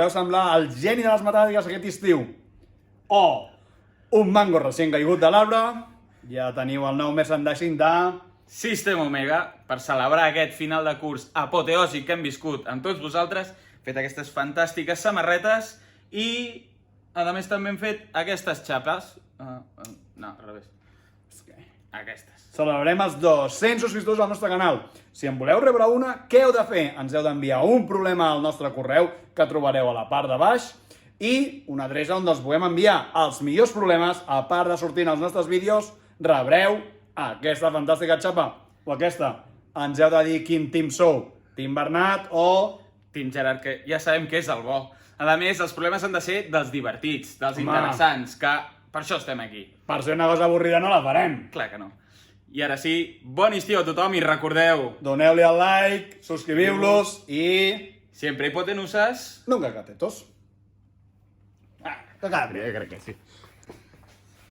voleu semblar el geni de les matemàtiques aquest estiu o un mango recient caigut de l'arbre, ja teniu el nou merchandising de... System Omega, per celebrar aquest final de curs apoteòsic que hem viscut amb tots vosaltres, fet aquestes fantàstiques samarretes i, a més, també hem fet aquestes xapes. No, al revés. Aquestes. Celebrarem els 200 subscriptors al nostre canal. Si en voleu rebre una, què heu de fer? Ens heu d'enviar un problema al nostre correu que trobareu a la part de baix i una adreça on els podem enviar els millors problemes. A part de sortir en els nostres vídeos, rebreu aquesta fantàstica xapa o aquesta. Ens heu de dir quin team sou. Team Bernat o... Team Gerard, que ja sabem que és el bo. A més, els problemes han de ser dels divertits, dels interessants, que per això estem aquí. Per ser una cosa avorrida no la farem. Clar que no. I ara sí, bon estiu a tothom i recordeu... Doneu-li el like, subscriviu-los i... Siempre hipotenusas... Nunca catetos. Que cada dia crec que sí.